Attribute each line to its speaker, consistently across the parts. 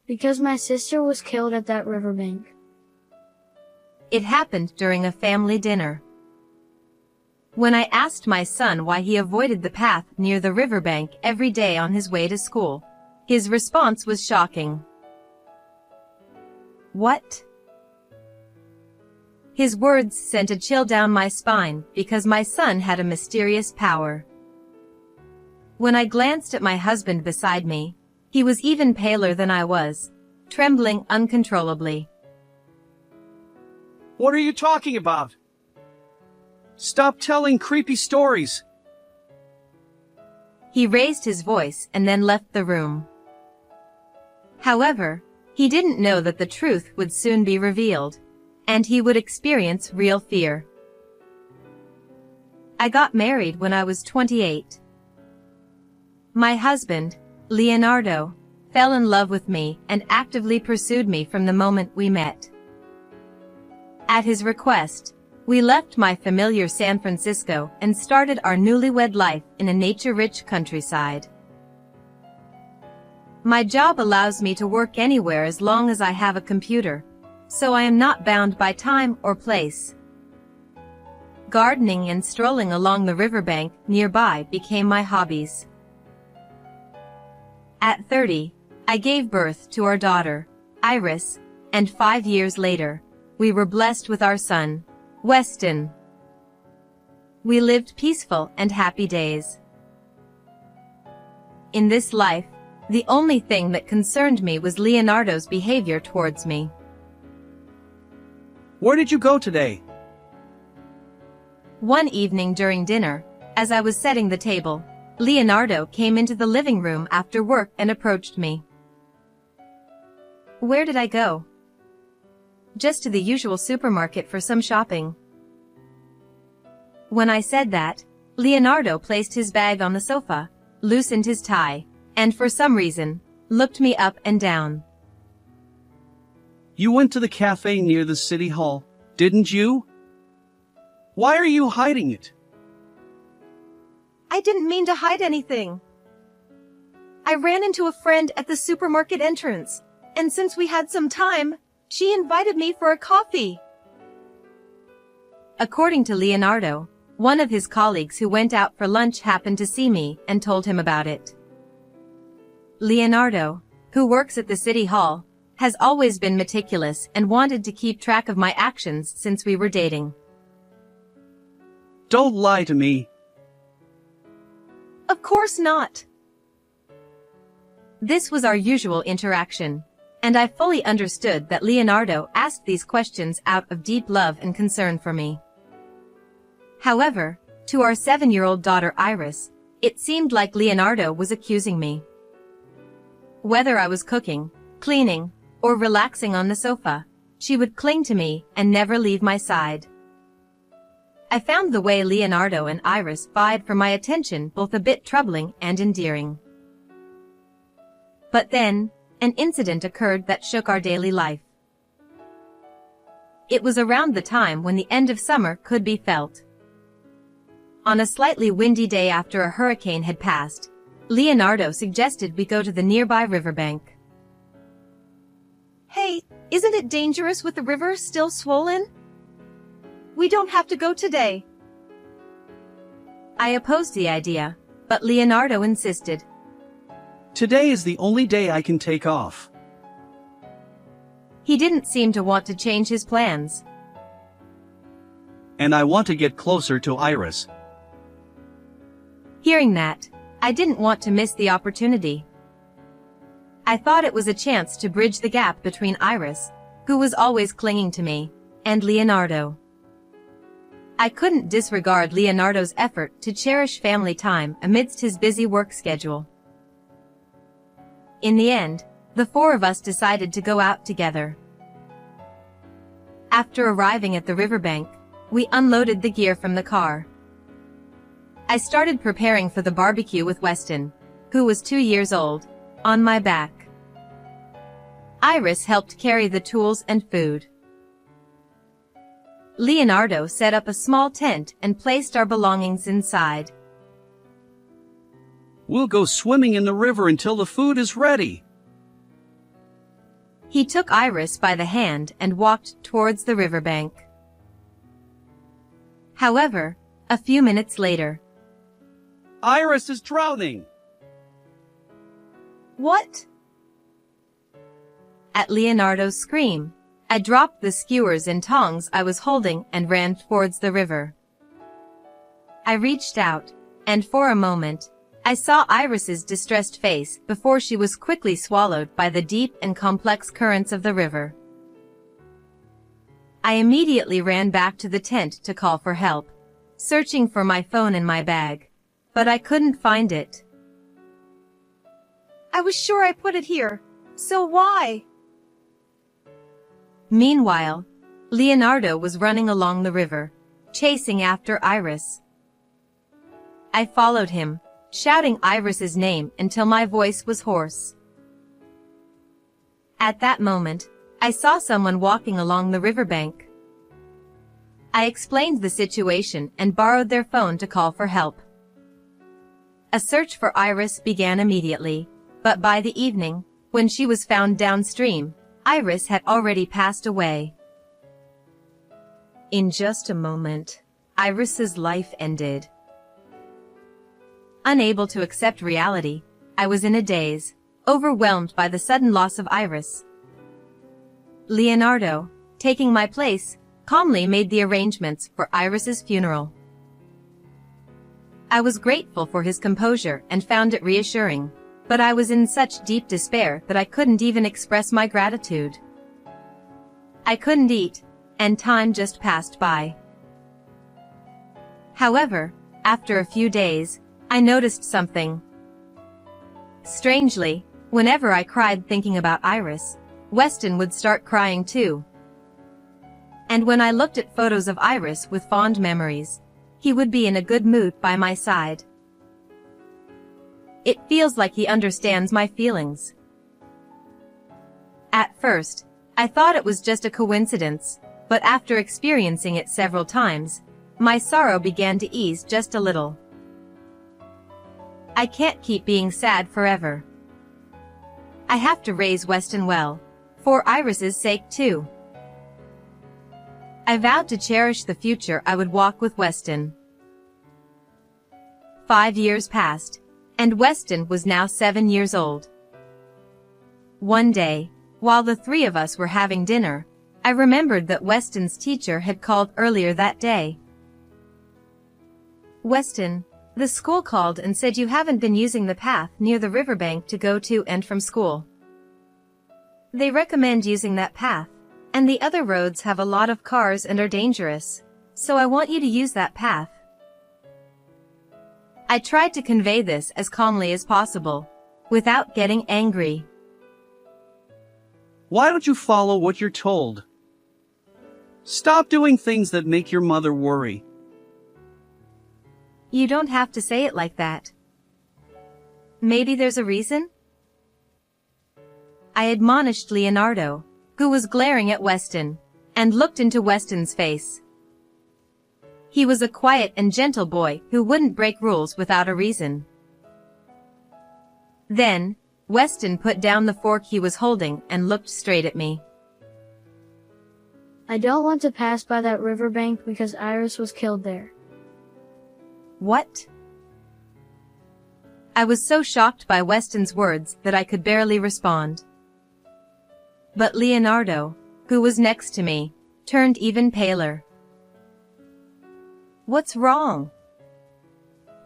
Speaker 1: Because my sister was killed at that riverbank.
Speaker 2: It happened during a family dinner. When I asked my son why he avoided the path near the riverbank every day on his way to school, his response was shocking. "What?" His words sent a chill down my spine because my son had a mysterious power. When I glanced at my husband beside me, he was even paler than I was, trembling uncontrollably.
Speaker 3: "What are you talking about? Stop telling creepy stories."
Speaker 2: He raised his voice and then left the room. However, he didn't know that the truth would soon be revealed, and he would experience real fear. I got married when I was 28. My husband, Leonardo, fell in love with me and actively pursued me from the moment we met. At his request, we left my familiar San Francisco and started our newlywed life in a nature-rich countryside. My job allows me to work anywhere as long as I have a computer, so I am not bound by time or place. Gardening and strolling along the riverbank nearby became my hobbies. At 30, I gave birth to our daughter, Iris, and 5 years later, we were blessed with our son, Weston. We lived peaceful and happy days. In this life, the only thing that concerned me was Leonardo's behavior towards me.
Speaker 3: "Where did you go today?"
Speaker 2: One evening during dinner, as I was setting the table, Leonardo came into the living room after work and approached me. "Where did I go?" "Just to the usual supermarket for some shopping." When I said that, Leonardo placed his bag on the sofa, loosened his tie, and for some reason, looked me up and down.
Speaker 3: "You went to the cafe near the city hall, didn't you? Why are you hiding it?"
Speaker 2: "I didn't mean to hide anything. I ran into a friend at the supermarket entrance, and since we had some time, she invited me for a coffee." According to Leonardo, one of his colleagues who went out for lunch happened to see me and told him about it. Leonardo, who works at the city hall, has always been meticulous and wanted to keep track of my actions since we were dating.
Speaker 3: "Don't lie to me."
Speaker 2: "Of course not." This was our usual interaction, and I fully understood that Leonardo asked these questions out of deep love and concern for me. However, to our 7-year-old daughter Iris, it seemed like Leonardo was accusing me. Whether I was cooking, cleaning, or relaxing on the sofa, she would cling to me and never leave my side. I found the way Leonardo and Iris vied for my attention both a bit troubling and endearing. But then, an incident occurred that shook our daily life. It was around the time when the end of summer could be felt. On a slightly windy day after a hurricane had passed, Leonardo suggested we go to the nearby riverbank. "Hey, isn't it dangerous with the river still swollen? We don't have to go today." I opposed the idea, but Leonardo insisted.
Speaker 3: "Today is the only day I can take off."
Speaker 2: He didn't seem to want to change his plans.
Speaker 3: "And I want to get closer to Iris."
Speaker 2: Hearing that, I didn't want to miss the opportunity. I thought it was a chance to bridge the gap between Iris, who was always clinging to me, and Leonardo. I couldn't disregard Leonardo's effort to cherish family time amidst his busy work schedule. In the end, the 4 of us decided to go out together. After arriving at the riverbank, we unloaded the gear from the car. I started preparing for the barbecue with Weston, who was 2 years old, on my back. Iris helped carry the tools and food. Leonardo set up a small tent and placed our belongings inside.
Speaker 3: "We'll go swimming in the river until the food is ready."
Speaker 2: He took Iris by the hand and walked towards the riverbank. However, a few minutes later,
Speaker 3: Iris is drowning!
Speaker 2: "What?" At Leonardo's scream, I dropped the skewers and tongs I was holding and ran towards the river. I reached out, and for a moment, I saw Iris's distressed face before she was quickly swallowed by the deep and complex currents of the river. I immediately ran back to the tent to call for help, searching for my phone in my bag, but I couldn't find it.
Speaker 4: "I was sure I put it here, so why?"
Speaker 2: Meanwhile, Leonardo was running along the river, chasing after Iris. I followed him, shouting Iris's name until my voice was hoarse. At that moment, I saw someone walking along the riverbank. I explained the situation and borrowed their phone to call for help. A search for Iris began immediately, but by the evening, when she was found downstream, Iris had already passed away. In just a moment, Iris's life ended. Unable to accept reality, I was in a daze, overwhelmed by the sudden loss of Iris. Leonardo, taking my place, calmly made the arrangements for Iris's funeral. I was grateful for his composure and found it reassuring, but I was in such deep despair that I couldn't even express my gratitude. I couldn't eat, and time just passed by. However, after a few days, I noticed something. Strangely, whenever I cried thinking about Iris, Weston would start crying too. And when I looked at photos of Iris with fond memories, he would be in a good mood by my side. It feels like he understands my feelings. At first, I thought it was just a coincidence, but after experiencing it several times, my sorrow began to ease just a little. I can't keep being sad forever. I have to raise Weston well, for Iris's sake too. I vowed to cherish the future I would walk with Weston. 5 years passed, and Weston was now 7 years old. One day, while the three of us were having dinner, I remembered that Weston's teacher had called earlier that day. "Weston, the school called and said you haven't been using the path near the riverbank to go to and from school. They recommend using that path, and the other roads have a lot of cars and are dangerous, so I want you to use that path." I tried to convey this as calmly as possible, without getting angry.
Speaker 3: Why don't you follow what you're told? Stop doing things that make your mother worry.
Speaker 2: You don't have to say it like that. Maybe there's a reason? I admonished Leonardo, who was glaring at Weston, and looked into Weston's face. He was a quiet and gentle boy who wouldn't break rules without a reason. Then, Weston put down the fork he was holding and looked straight at me.
Speaker 1: I don't want to pass by that riverbank because Iris was killed there.
Speaker 2: What? I was so shocked by Weston's words that I could barely respond. But Leonardo, who was next to me, turned even paler. What's wrong?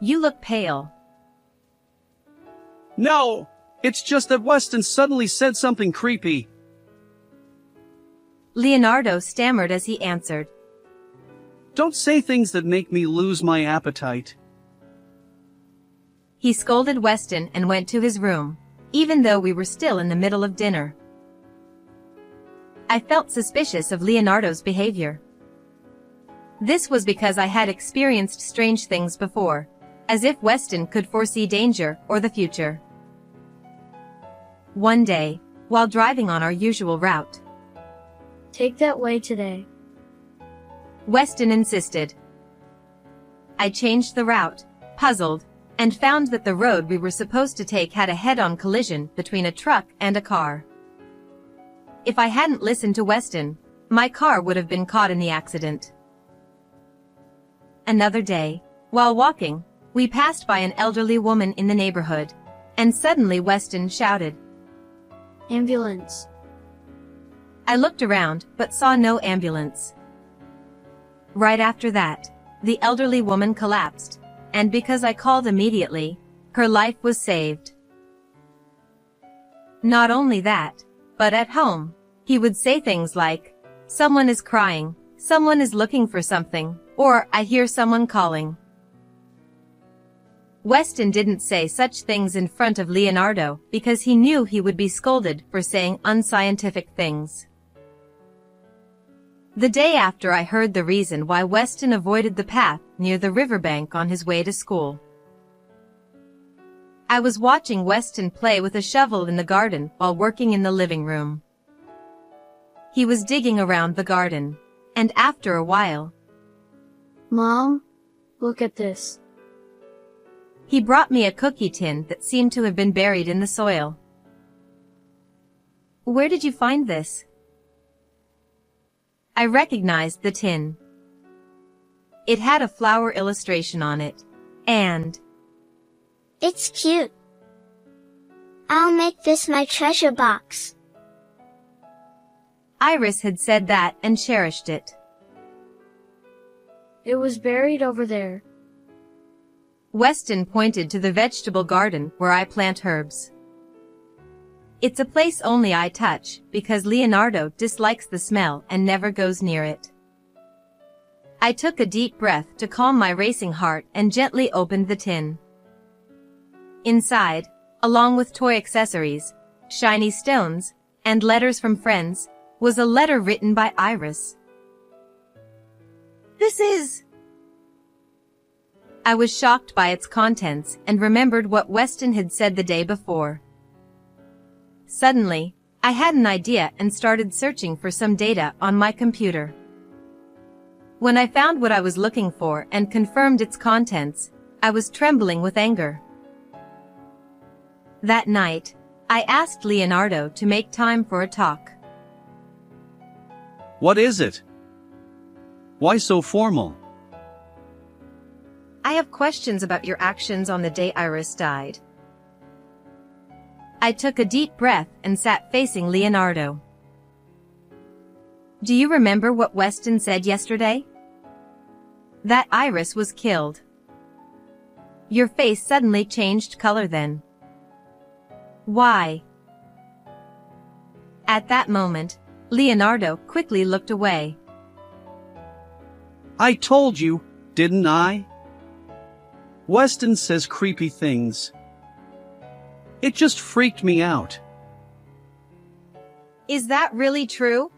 Speaker 2: You look pale.
Speaker 3: No, it's just that Weston suddenly said something creepy.
Speaker 2: Leonardo stammered as he answered.
Speaker 3: Don't say things that make me lose my appetite.
Speaker 2: He scolded Weston and went to his room, even though we were still in the middle of dinner. I felt suspicious of Leonardo's behavior. This was because I had experienced strange things before, as if Weston could foresee danger or the future. One day, while driving on our usual route,
Speaker 1: Take that way today.
Speaker 2: Weston insisted. I changed the route, puzzled, and found that the road we were supposed to take had a head-on collision between a truck and a car. if I hadn't listened to Weston, my car would have been caught in the accident. Another day, while walking, we passed by an elderly woman in the neighborhood, and suddenly Weston shouted,
Speaker 1: Ambulance.
Speaker 2: I looked around but saw no ambulance. Right after that, the elderly woman collapsed, and because I called immediately, her life was saved. Not only that, but at home, he would say things like, someone is crying, someone is looking for something, or I hear someone calling. Weston didn't say such things in front of Leonardo because he knew he would be scolded for saying unscientific things. The day after I heard the reason why Weston avoided the path near the riverbank on his way to school. I was watching Weston play with a shovel in the garden while working in the living room. He was digging around the garden, and after a while,
Speaker 1: Mom, look at this.
Speaker 2: he brought me a cookie tin that seemed to have been buried in the soil. Where did you find this? I recognized the tin. It had a flower illustration on it, and
Speaker 5: It's cute. I'll make this my treasure box.
Speaker 2: Iris had said that and cherished it.
Speaker 1: It was buried over there.
Speaker 2: Weston pointed to the vegetable garden where I plant herbs. It's a place only I touch because Leonardo dislikes the smell and never goes near it. I took a deep breath to calm my racing heart and gently opened the tin. Inside, along with toy accessories, shiny stones, and letters from friends, was a letter written by Iris.
Speaker 4: This is...
Speaker 2: I was shocked by its contents and remembered what Weston had said the day before. Suddenly, I had an idea and started searching for some data on my computer. When I found what I was looking for and confirmed its contents, I was trembling with anger. That night, I asked Leonardo to make time for a talk.
Speaker 3: What is it? Why so formal?
Speaker 2: I have questions about your actions on the day Iris died. I took a deep breath and sat facing Leonardo. Do you remember what Weston said yesterday? That Iris was killed. Your face suddenly changed color then. Why? At that moment, Leonardo quickly looked away.
Speaker 3: I told you, didn't I? Weston says creepy things. It just freaked me out.
Speaker 2: Is that really true?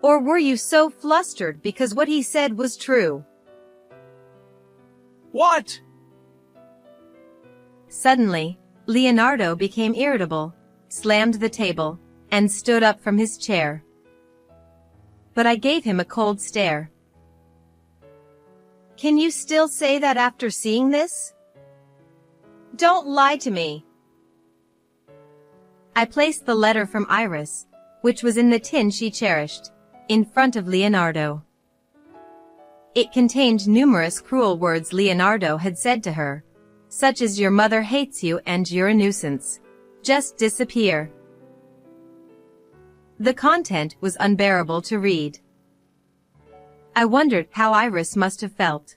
Speaker 2: Or were you so flustered because what he said was true?
Speaker 3: What?
Speaker 2: Suddenly, Leonardo became irritable, slammed the table, and stood up from his chair. But I gave him a cold stare. Can you still say that after seeing this? Don't lie to me. I placed the letter from Iris, which was in the tin she cherished, in front of Leonardo. It contained numerous cruel words Leonardo had said to her, such as your mother hates you and you're a nuisance. Just disappear. The content was unbearable to read. I wondered how Iris must have felt.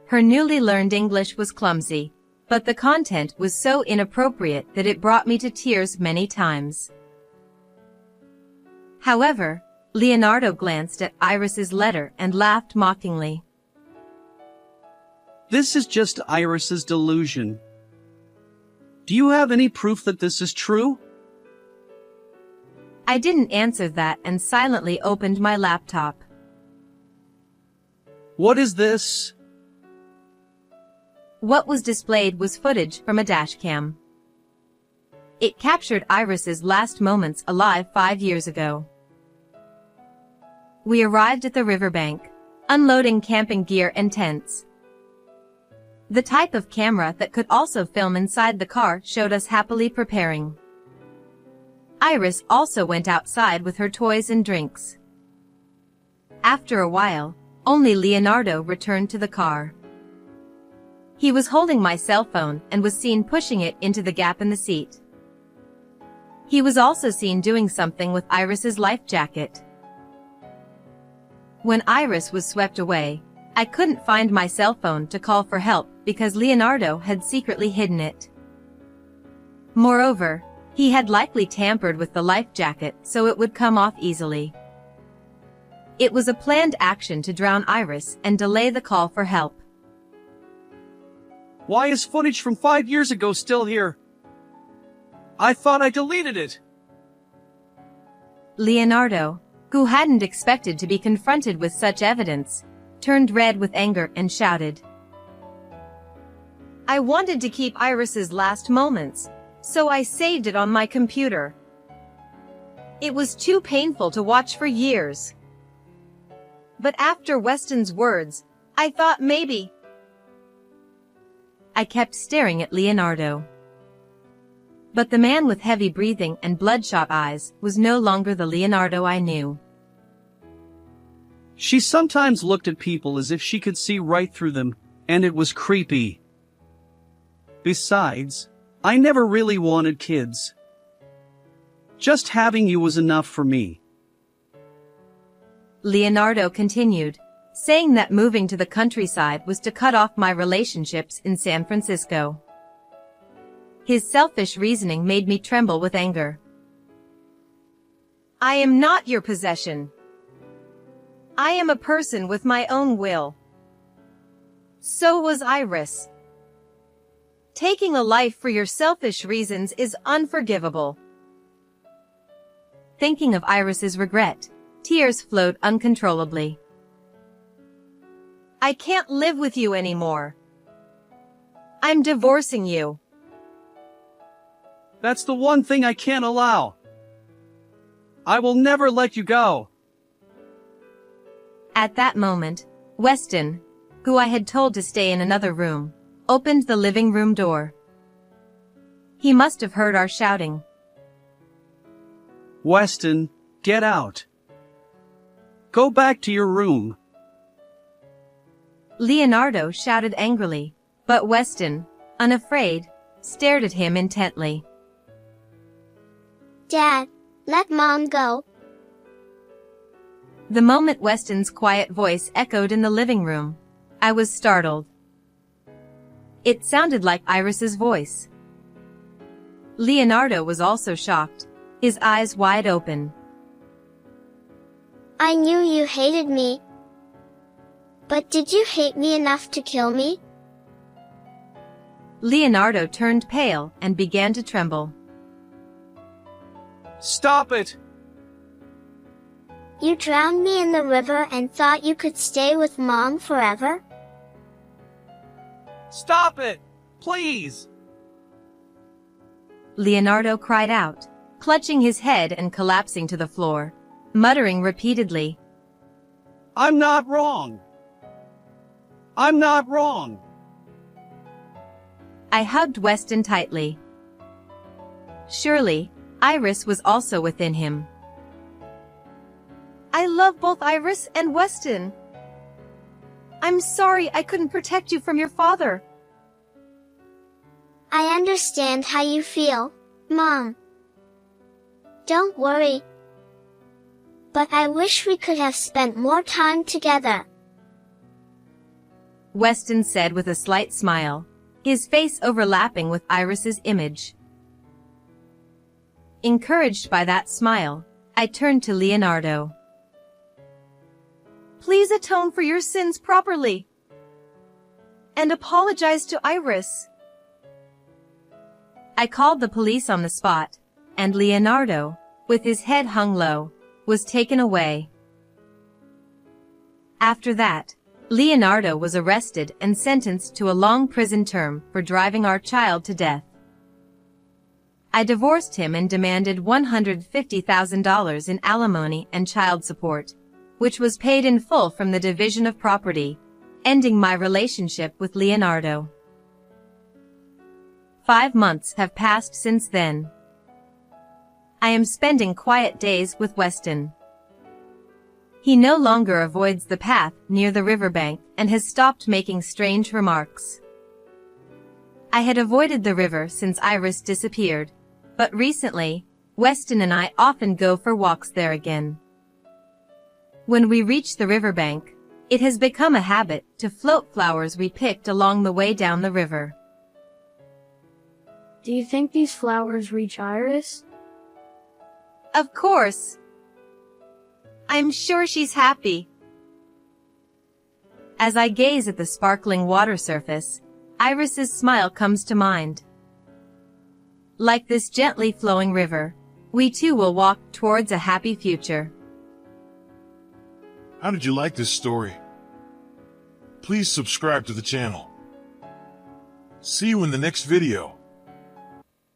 Speaker 2: Her newly learned English was clumsy, but the content was so inappropriate that it brought me to tears many times. However, Leonardo glanced at Iris's letter and laughed mockingly.
Speaker 3: This is just Iris's delusion. Do you have any proof that this is true?
Speaker 2: I didn't answer that and silently opened my laptop.
Speaker 3: What is this?
Speaker 2: What was displayed was footage from a dashcam. It captured Iris's last moments alive 5 years ago. We arrived at the riverbank, unloading camping gear and tents. The type of camera that could also film inside the car showed us happily preparing. Iris also went outside with her toys and drinks. After a while, only Leonardo returned to the car. He was holding my cell phone and was seen pushing it into the gap in the seat. He was also seen doing something with Iris's life jacket. When Iris was swept away, I couldn't find my cell phone to call for help because Leonardo had secretly hidden it. Moreover, he had likely tampered with the life jacket so it would come off easily. It was a planned action to drown Iris and delay the call for help.
Speaker 3: Why is footage from 5 years ago still here? I thought I deleted it.
Speaker 2: Leonardo, who hadn't expected to be confronted with such evidence, turned red with anger and shouted.
Speaker 4: I wanted to keep Iris's last moments, so I saved it on my computer. It was too painful to watch for years. But after Weston's words, I thought maybe.
Speaker 2: I kept staring at Leonardo. But the man with heavy breathing and bloodshot eyes was no longer the Leonardo I knew.
Speaker 3: She sometimes looked at people as if she could see right through them, and it was creepy. Besides, I never really wanted kids. Just having you was enough for me.
Speaker 2: Leonardo continued, saying that moving to the countryside was to cut off my relationships in San Francisco. His selfish reasoning made me tremble with anger.
Speaker 4: I am not your possession. I am a person with my own will. So was Iris. Taking a life for your selfish reasons is unforgivable.
Speaker 2: Thinking of Iris's regret, tears flowed uncontrollably.
Speaker 4: I can't live with you anymore. I'm divorcing you.
Speaker 3: That's the one thing I can't allow. I will never let you go.
Speaker 2: At that moment, Weston, who I had told to stay in another room, opened the living room door. He must have heard our shouting.
Speaker 3: Weston, get out. Go back to your room.
Speaker 2: Leonardo shouted angrily, but Weston, unafraid, stared at him intently.
Speaker 5: Dad, let Mom go.
Speaker 2: The moment Weston's quiet voice echoed in the living room, I was startled. It sounded like Iris's voice. Leonardo was also shocked, his eyes wide open.
Speaker 5: I knew you hated me. But did you hate me enough to kill me?
Speaker 2: Leonardo turned pale and began to tremble.
Speaker 3: Stop it!
Speaker 5: You drowned me in the river and thought you could stay with Mom forever?
Speaker 3: Stop it! Please!
Speaker 2: Leonardo cried out, clutching his head and collapsing to the floor, muttering repeatedly.
Speaker 3: I'm not wrong! I'm not wrong!
Speaker 2: I hugged Weston tightly. Surely, Iris was also within him.
Speaker 4: I love both Iris and Weston. I'm sorry I couldn't protect you from your father.
Speaker 5: I understand how you feel, Mom. Don't worry. But I wish we could have spent more time together.
Speaker 2: Weston said with a slight smile, his face overlapping with Iris's image. Encouraged by that smile, I turned to Leonardo.
Speaker 4: Please atone for your sins properly. And apologize to Iris.
Speaker 2: I called the police on the spot, and Leonardo, with his head hung low, was taken away. After that, Leonardo was arrested and sentenced to a long prison term for driving our child to death. I divorced him and demanded $150,000 in alimony and child support, which was paid in full from the division of property, ending my relationship with Leonardo. 5 months have passed since then. I am spending quiet days with Weston. He no longer avoids the path near the riverbank and has stopped making strange remarks. I had avoided the river since Iris disappeared, but recently, Weston and I often go for walks there again. When we reach the riverbank, it has become a habit to float flowers we picked along the way down the river.
Speaker 1: Do you think these flowers reach Iris?
Speaker 4: Of course. I'm sure she's happy.
Speaker 2: As I gaze at the sparkling water surface, Iris's smile comes to mind. Like this gently flowing river, we too will walk towards a happy future.
Speaker 6: How did you like this story? Please subscribe to the channel. See you in the next video.